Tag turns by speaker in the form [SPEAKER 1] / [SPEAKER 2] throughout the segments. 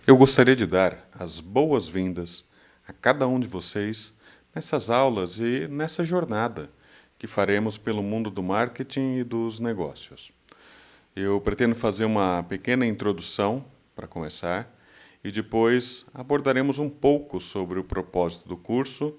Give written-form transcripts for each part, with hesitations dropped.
[SPEAKER 1] Eu gostaria de dar as boas-vindas a cada um de vocês nessas aulas e nessa jornada que faremos pelo mundo do marketing e dos negócios. Eu pretendo fazer uma pequena introdução para começar e depois abordaremos um pouco sobre o propósito do curso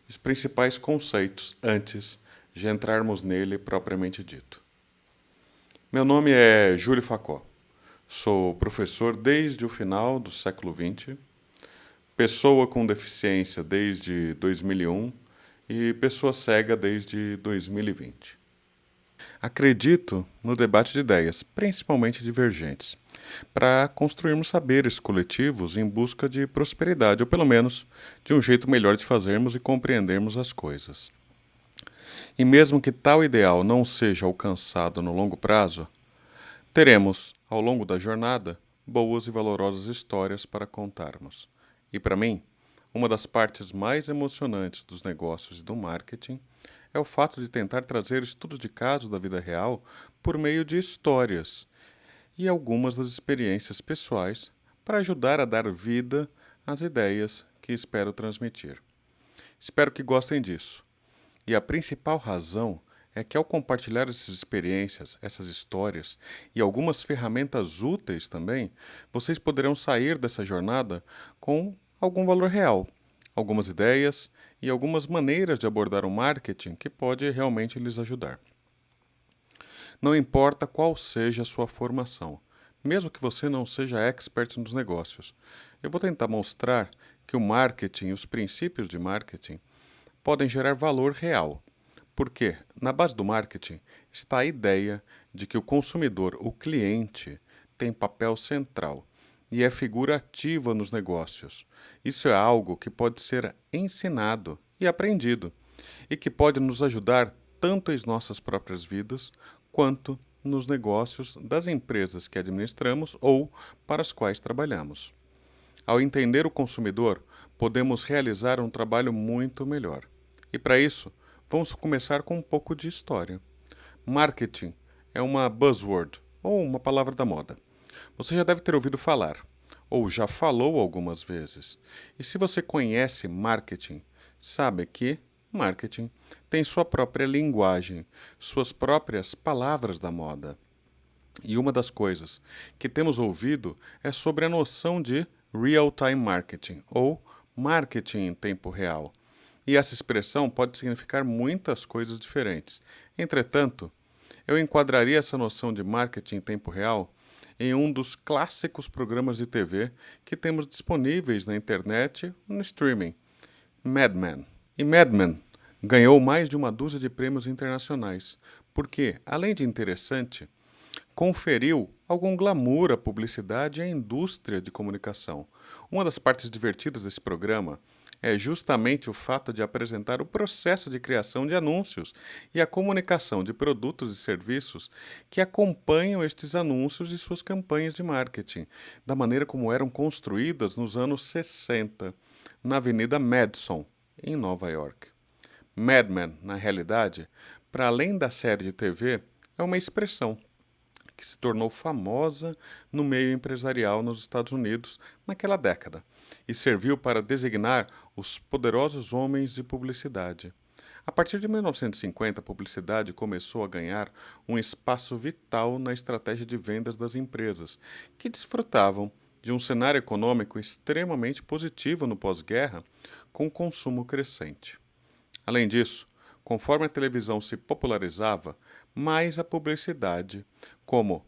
[SPEAKER 1] e os principais conceitos antes de entrarmos nele propriamente dito. Meu nome é Júlio Facó. Sou professor desde o final do século XX, pessoa com deficiência desde 2001 e pessoa cega desde 2020. Acredito no debate de ideias, principalmente divergentes, para construirmos saberes coletivos em busca de prosperidade, ou pelo menos de um jeito melhor de fazermos e compreendermos as coisas. E mesmo que tal ideal não seja alcançado no longo prazo, teremos, ao longo da jornada, boas e valorosas histórias para contarmos. E para mim, uma das partes mais emocionantes dos negócios e do marketing é o fato de tentar trazer estudos de caso da vida real por meio de histórias e algumas das experiências pessoais para ajudar a dar vida às ideias que espero transmitir. Espero que gostem disso. E a principal razão é que, ao compartilhar essas experiências, essas histórias e algumas ferramentas úteis também, vocês poderão sair dessa jornada com algum valor real, algumas ideias e algumas maneiras de abordar o marketing que pode realmente lhes ajudar. Não importa qual seja a sua formação, mesmo que você não seja expert nos negócios, eu vou tentar mostrar que o marketing e os princípios de marketing podem gerar valor real. Porque, na base do marketing, está a ideia de que o consumidor, o cliente, tem papel central e é figura ativa nos negócios. Isso é algo que pode ser ensinado e aprendido e que pode nos ajudar tanto em nossas próprias vidas quanto nos negócios das empresas que administramos ou para as quais trabalhamos. Ao entender o consumidor, podemos realizar um trabalho muito melhor. E para isso, vamos começar com um pouco de história. Marketing é uma buzzword, ou uma palavra da moda. Você já deve ter ouvido falar, ou já falou algumas vezes. E se você conhece marketing, sabe que marketing tem sua própria linguagem, suas próprias palavras da moda. E uma das coisas que temos ouvido é sobre a noção de real-time marketing, ou marketing em tempo real. E essa expressão pode significar muitas coisas diferentes. Entretanto, eu enquadraria essa noção de marketing em tempo real em um dos clássicos programas de TV que temos disponíveis na internet e no streaming, Mad Men. E Mad Men ganhou mais de uma dúzia de prêmios internacionais, porque, além de interessante, conferiu algum glamour à publicidade e à indústria de comunicação. Uma das partes divertidas desse programa é justamente o fato de apresentar o processo de criação de anúncios e a comunicação de produtos e serviços que acompanham estes anúncios e suas campanhas de marketing, da maneira como eram construídas nos anos 60, na Avenida Madison, em Nova York. Mad Men, na realidade, para além da série de TV, é uma expressão que se tornou famosa no meio empresarial nos Estados Unidos naquela década e serviu para designar os poderosos homens de publicidade. A partir de 1950, a publicidade começou a ganhar um espaço vital na estratégia de vendas das empresas, que desfrutavam de um cenário econômico extremamente positivo no pós-guerra, com consumo crescente. Além disso, conforme a televisão se popularizava, mais a publicidade, como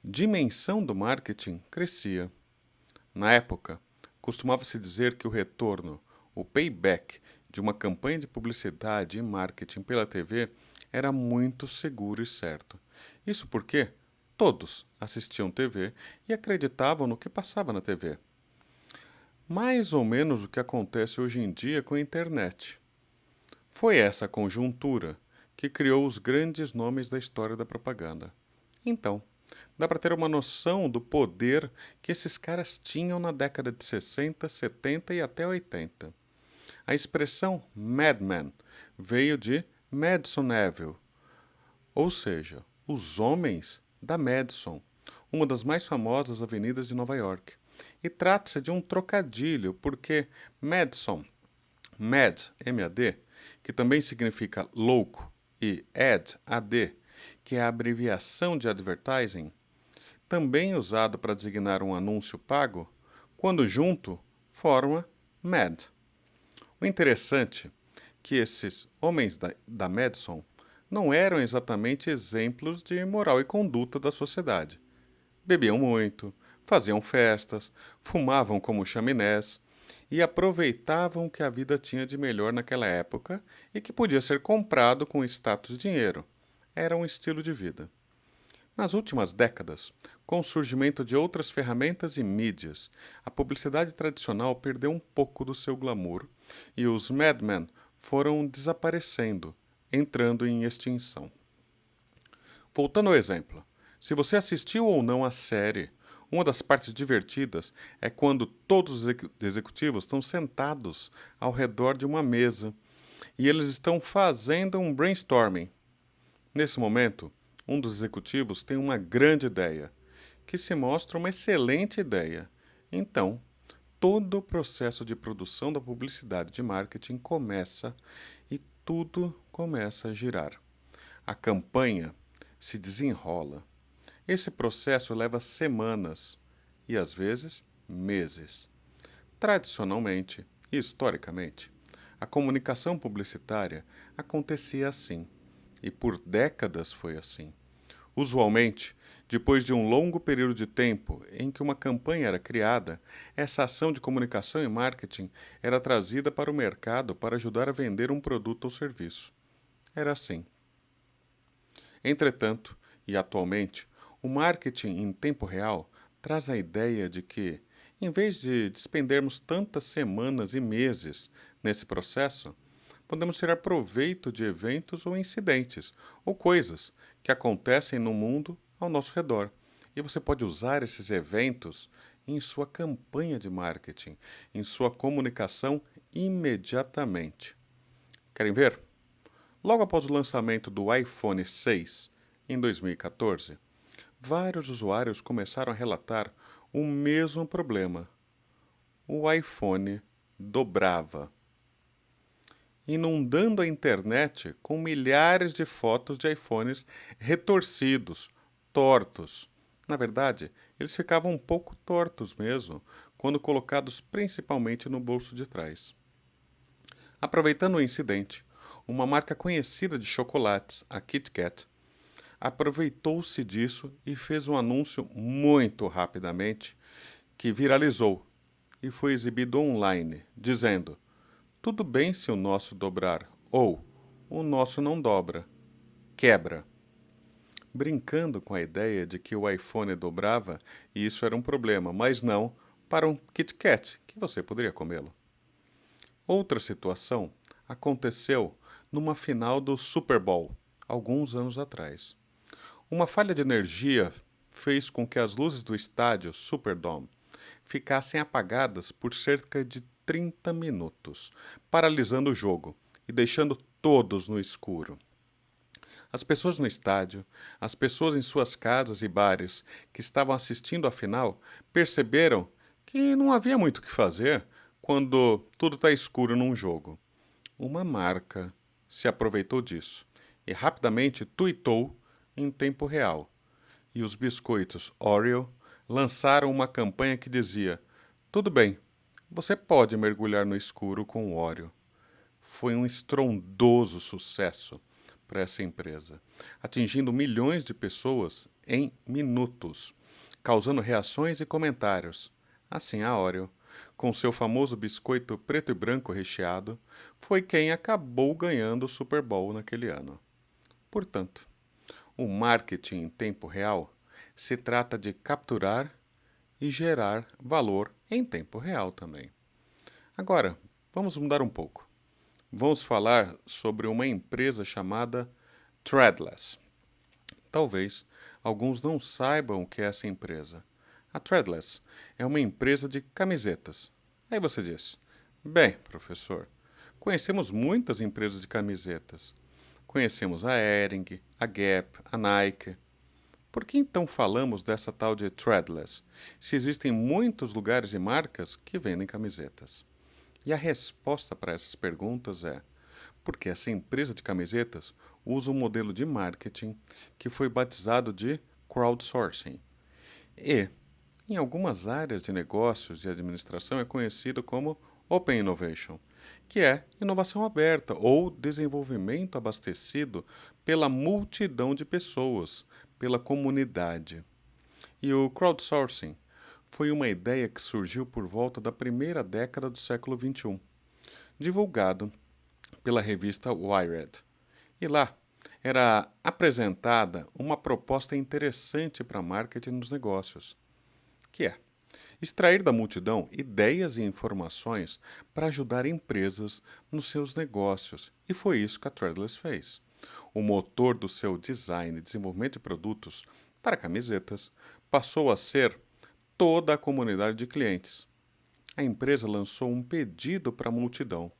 [SPEAKER 1] dimensão do marketing, crescia. Na época, costumava-se dizer que o retorno, o payback de uma campanha de publicidade e marketing pela TV era muito seguro e certo. Isso porque todos assistiam TV e acreditavam no que passava na TV. Mais ou menos o que acontece hoje em dia com a internet. Foi essa conjuntura que criou os grandes nomes da história da propaganda. Então, dá para ter uma noção do poder que esses caras tinham na década de 60, 70 e até 80. A expressão Mad Men veio de Madison Avenue, ou seja, os homens da Madison, uma das mais famosas avenidas de Nova York. E trata-se de um trocadilho, porque Madison, Mad, M-A-D, que também significa louco, e ad, A-D, que é a abreviação de advertising, também usado para designar um anúncio pago, quando junto, forma Mad. O interessante é que esses homens da Madison não eram exatamente exemplos de moral e conduta da sociedade. Bebiam muito, faziam festas, fumavam como chaminés e aproveitavam o que a vida tinha de melhor naquela época e que podia ser comprado com status e dinheiro. Era um estilo de vida. Nas últimas décadas, com o surgimento de outras ferramentas e mídias, a publicidade tradicional perdeu um pouco do seu glamour e os madmen foram desaparecendo, entrando em extinção. Voltando ao exemplo, se você assistiu ou não à série, uma das partes divertidas é quando todos os executivos estão sentados ao redor de uma mesa e eles estão fazendo um brainstorming. Nesse momento, um dos executivos tem uma grande ideia, que se mostra uma excelente ideia. Então, todo o processo de produção da publicidade de marketing começa e tudo começa a girar. A campanha se desenrola. Esse processo leva semanas e, às vezes, meses. Tradicionalmente e historicamente, a comunicação publicitária acontecia assim, e por décadas foi assim. Usualmente, depois de um longo período de tempo em que uma campanha era criada, essa ação de comunicação e marketing era trazida para o mercado para ajudar a vender um produto ou serviço. Era assim. Entretanto, e atualmente, o marketing em tempo real traz a ideia de que, em vez de despendermos tantas semanas e meses nesse processo, podemos tirar proveito de eventos ou incidentes, ou coisas que acontecem no mundo ao nosso redor. E você pode usar esses eventos em sua campanha de marketing, em sua comunicação imediatamente. Querem ver? Logo após o lançamento do iPhone 6, em 2014, vários usuários começaram a relatar o mesmo problema. O iPhone dobrava, inundando a internet com milhares de fotos de iPhones retorcidos, tortos. Na verdade, eles ficavam um pouco tortos mesmo, quando colocados principalmente no bolso de trás. Aproveitando o incidente, uma marca conhecida de chocolates, a Kit Kat, aproveitou-se disso e fez um anúncio muito rapidamente que viralizou e foi exibido online, dizendo: tudo bem se o nosso dobrar, ou o nosso não dobra, quebra. Brincando com a ideia de que o iPhone dobrava e isso era um problema, mas não para um Kit Kat, que você poderia comê-lo. Outra situação aconteceu numa final do Super Bowl, alguns anos atrás. Uma falha de energia fez com que as luzes do estádio Superdome ficassem apagadas por cerca de 30 minutos, paralisando o jogo e deixando todos no escuro. As pessoas no estádio, as pessoas em suas casas e bares que estavam assistindo à final perceberam que não havia muito o que fazer quando tudo está escuro num jogo. Uma marca se aproveitou disso e rapidamente tuitou em tempo real. E os biscoitos Oreo lançaram uma campanha que dizia: tudo bem, você pode mergulhar no escuro com o Oreo. Foi um estrondoso sucesso para essa empresa, atingindo milhões de pessoas em minutos, causando reações e comentários. Assim, a Oreo, com seu famoso biscoito preto e branco recheado, foi quem acabou ganhando o Super Bowl naquele ano. Portanto, o marketing em tempo real se trata de capturar e gerar valor em tempo real também. Agora, vamos mudar um pouco. Vamos falar sobre uma empresa chamada Threadless. Talvez alguns não saibam o que é essa empresa. A Threadless é uma empresa de camisetas. Aí você diz: bem, professor, conhecemos muitas empresas de camisetas. Conhecemos a Hering, a Gap, a Nike. Por que então falamos dessa tal de threadless, se existem muitos lugares e marcas que vendem camisetas? E a resposta para essas perguntas é porque essa empresa de camisetas usa um modelo de marketing que foi batizado de crowdsourcing. E, em algumas áreas de negócios e administração, é conhecido como Open Innovation, que é inovação aberta ou desenvolvimento abastecido pela multidão de pessoas, pela comunidade. E o crowdsourcing foi uma ideia que surgiu por volta da primeira década do século XXI, divulgado pela revista Wired. E lá era apresentada uma proposta interessante para marketing nos negócios, que é extrair da multidão ideias e informações para ajudar empresas nos seus negócios. E foi isso que a Threadless fez. O motor do seu design e desenvolvimento de produtos para camisetas passou a ser toda a comunidade de clientes. A empresa lançou um pedido para a multidão,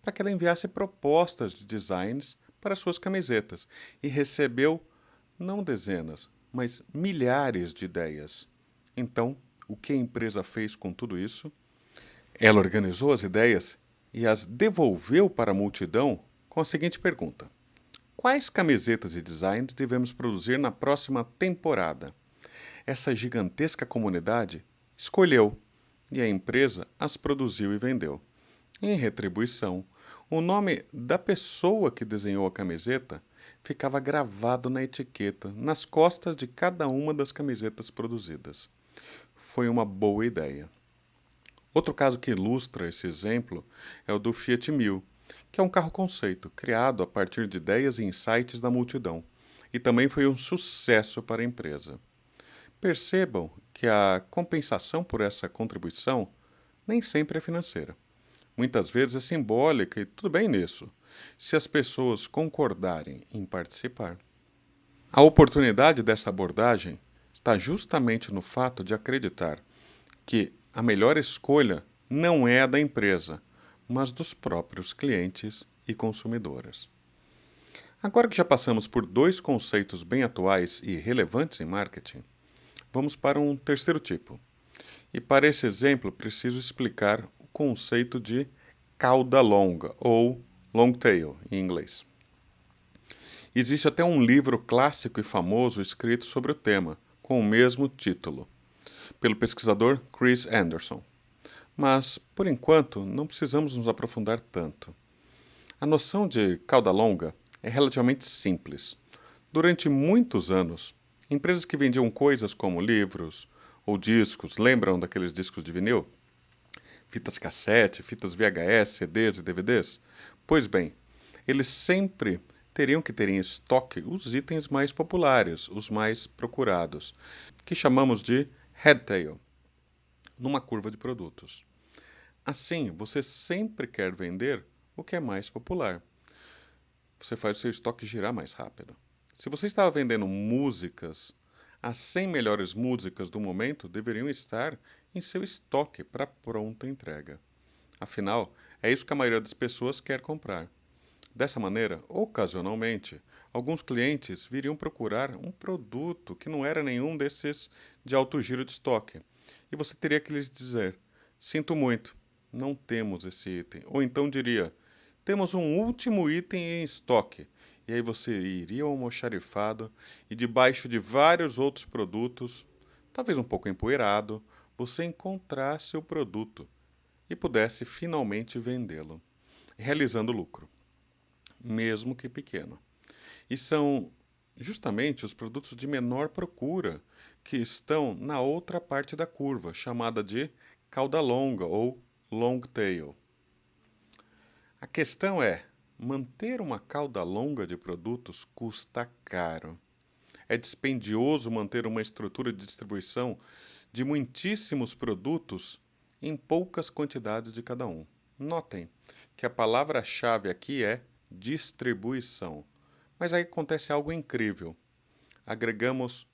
[SPEAKER 1] para que ela enviasse propostas de designs para suas camisetas e recebeu não dezenas, mas milhares de ideias. Então, o que a empresa fez com tudo isso? Ela organizou as ideias e as devolveu para a multidão com a seguinte pergunta: quais camisetas e designs devemos produzir na próxima temporada? Essa gigantesca comunidade escolheu e a empresa as produziu e vendeu. Em retribuição, o nome da pessoa que desenhou a camiseta ficava gravado na etiqueta, nas costas de cada uma das camisetas produzidas. Foi uma boa ideia. Outro caso que ilustra esse exemplo é o do Fiat 1000, que é um carro conceito, criado a partir de ideias e insights da multidão, e também foi um sucesso para a empresa. Percebam que a compensação por essa contribuição nem sempre é financeira. Muitas vezes é simbólica e tudo bem nisso, se as pessoas concordarem em participar. A oportunidade dessa abordagem está justamente no fato de acreditar que a melhor escolha não é a da empresa, mas dos próprios clientes e consumidoras. Agora que já passamos por dois conceitos bem atuais e relevantes em marketing, vamos para um terceiro tipo. E para esse exemplo, preciso explicar o conceito de cauda longa, ou long tail em inglês. Existe até um livro clássico e famoso escrito sobre o tema, com o mesmo título, pelo pesquisador Chris Anderson. Mas, por enquanto, não precisamos nos aprofundar tanto. A noção de cauda longa é relativamente simples. Durante muitos anos, empresas que vendiam coisas como livros ou discos, lembram daqueles discos de vinil? Fitas cassete, fitas VHS, CDs e DVDs? Pois bem, eles sempre teriam que ter em estoque os itens mais populares, os mais procurados, que chamamos de headtail, numa curva de produtos. Assim, você sempre quer vender o que é mais popular. Você faz o seu estoque girar mais rápido. Se você estava vendendo músicas, as 100 melhores músicas do momento deveriam estar em seu estoque para pronta entrega. Afinal, é isso que a maioria das pessoas quer comprar. Dessa maneira, ocasionalmente, alguns clientes viriam procurar um produto que não era nenhum desses de alto giro de estoque. E você teria que lhes dizer: sinto muito, não temos esse item. Ou então diria: temos um último item em estoque. E aí você iria ao almoxarifado e debaixo de vários outros produtos, talvez um pouco empoeirado, você encontrasse o produto e pudesse finalmente vendê-lo, realizando lucro, mesmo que pequeno. E são justamente os produtos de menor procura que estão na outra parte da curva, chamada de cauda longa ou long tail. A questão é, manter uma cauda longa de produtos custa caro. É dispendioso manter uma estrutura de distribuição de muitíssimos produtos em poucas quantidades de cada um. Notem que a palavra-chave aqui é distribuição. Mas aí acontece algo incrível. Agregamos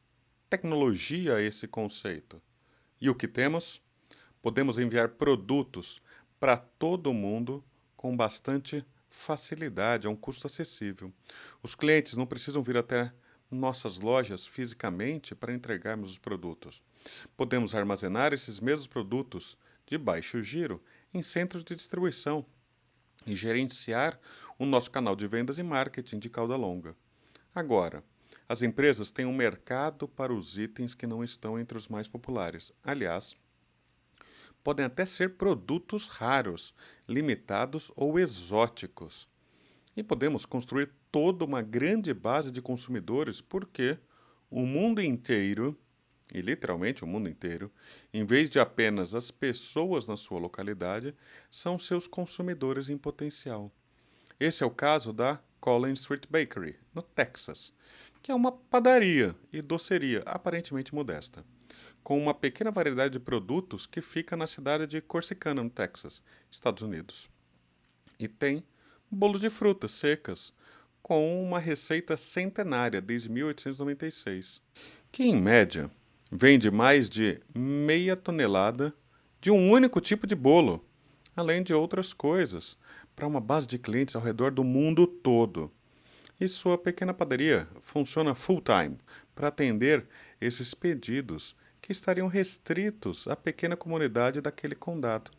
[SPEAKER 1] tecnologia a esse conceito. E o que temos? Podemos enviar produtos para todo mundo com bastante facilidade, a um custo acessível. Os clientes não precisam vir até nossas lojas fisicamente para entregarmos os produtos. Podemos armazenar esses mesmos produtos de baixo giro em centros de distribuição e gerenciar o nosso canal de vendas e marketing de cauda longa. Agora, as empresas têm um mercado para os itens que não estão entre os mais populares. Aliás, podem até ser produtos raros, limitados ou exóticos. E podemos construir toda uma grande base de consumidores porque o mundo inteiro, e literalmente o mundo inteiro, em vez de apenas as pessoas na sua localidade, são seus consumidores em potencial. Esse é o caso da Collins Street Bakery, no Texas, que é uma padaria e doceria aparentemente modesta, com uma pequena variedade de produtos que fica na cidade de Corsicana, no Texas, Estados Unidos. E tem bolos de frutas secas, com uma receita centenária desde 1896, que em média vende mais de meia tonelada de um único tipo de bolo, além de outras coisas, para uma base de clientes ao redor do mundo todo. E sua pequena padaria funciona full-time para atender esses pedidos que estariam restritos à pequena comunidade daquele condado.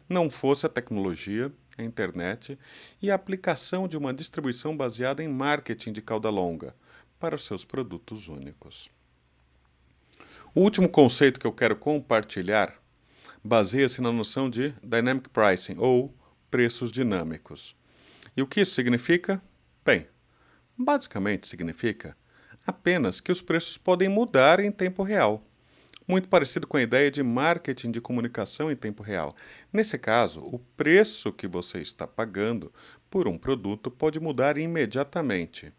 [SPEAKER 1] Não fosse a tecnologia, a internet e a aplicação de uma distribuição baseada em marketing de cauda longa para os seus produtos únicos. O último conceito que eu quero compartilhar baseia-se na noção de dynamic pricing ou preços dinâmicos. E o que isso significa? Bem, basicamente significa apenas que os preços podem mudar em tempo real. Muito parecido com a ideia de marketing de comunicação em tempo real. Nesse caso, o preço que você está pagando por um produto pode mudar imediatamente.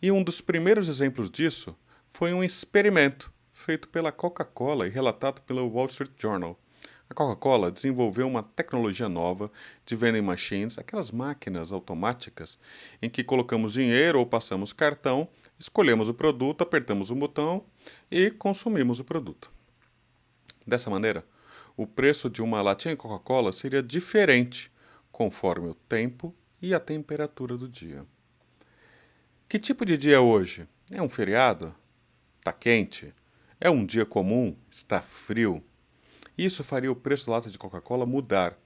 [SPEAKER 1] E um dos primeiros exemplos disso foi um experimento feito pela Coca-Cola e relatado pelo Wall Street Journal. A Coca-Cola desenvolveu uma tecnologia nova de vending machines, aquelas máquinas automáticas em que colocamos dinheiro ou passamos cartão, escolhemos o produto, apertamos um botão e consumimos o produto. Dessa maneira, o preço de uma latinha de Coca-Cola seria diferente conforme o tempo e a temperatura do dia. Que tipo de dia é hoje? É um feriado? Está quente? É um dia comum? Está frio? Isso faria o preço da lata de Coca-Cola mudar.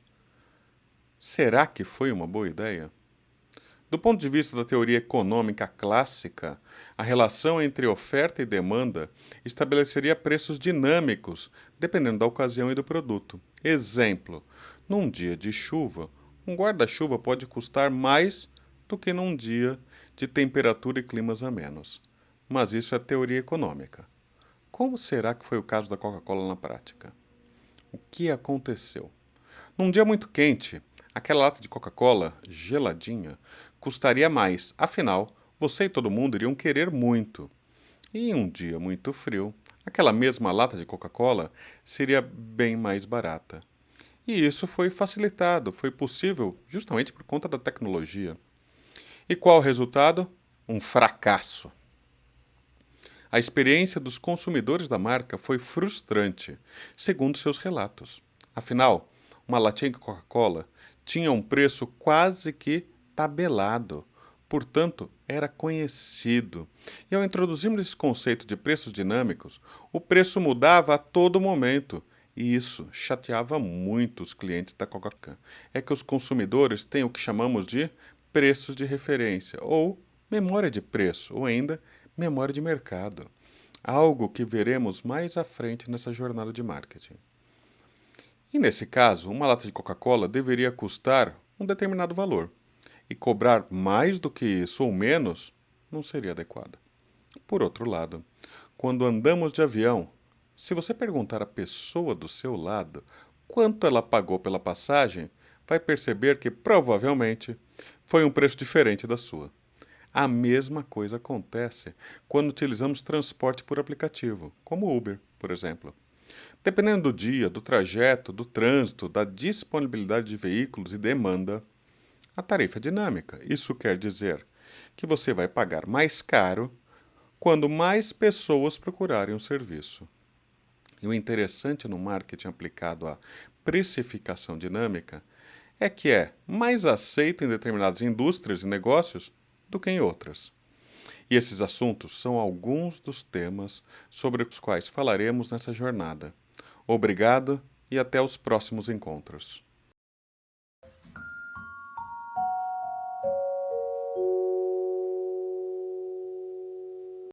[SPEAKER 1] Será que foi uma boa ideia? Do ponto de vista da teoria econômica clássica, a relação entre oferta e demanda estabeleceria preços dinâmicos, dependendo da ocasião e do produto. Exemplo: num dia de chuva, um guarda-chuva pode custar mais do que num dia de temperatura e climas amenos. Mas isso é teoria econômica. Como será que foi o caso da Coca-Cola na prática? O que aconteceu? Num dia muito quente, aquela lata de Coca-Cola, geladinha, custaria mais. Afinal, você e todo mundo iriam querer muito. E em um dia muito frio, aquela mesma lata de Coca-Cola seria bem mais barata. E isso foi facilitado, foi possível justamente por conta da tecnologia. E qual o resultado? Um fracasso. A experiência dos consumidores da marca foi frustrante, segundo seus relatos. Afinal, uma latinha de Coca-Cola tinha um preço quase que tabelado, portanto, era conhecido. E ao introduzirmos esse conceito de preços dinâmicos, o preço mudava a todo momento. E isso chateava muito os clientes da Coca-Cola. É que os consumidores têm o que chamamos de preços de referência, ou memória de preço, ou ainda memória de mercado. Algo que veremos mais à frente nessa jornada de marketing. E nesse caso, uma lata de Coca-Cola deveria custar um determinado valor. E cobrar mais do que isso ou menos não seria adequado. Por outro lado, quando andamos de avião, se você perguntar à pessoa do seu lado quanto ela pagou pela passagem, vai perceber que provavelmente foi um preço diferente da sua. A mesma coisa acontece quando utilizamos transporte por aplicativo, como Uber, por exemplo. Dependendo do dia, do trajeto, do trânsito, da disponibilidade de veículos e demanda, a tarifa é dinâmica. Isso quer dizer que você vai pagar mais caro quando mais pessoas procurarem o serviço. E o interessante no marketing aplicado à precificação dinâmica é que é mais aceito em determinadas indústrias e negócios do que em outras. E esses assuntos são alguns dos temas sobre os quais falaremos nessa jornada. Obrigado e até os próximos encontros.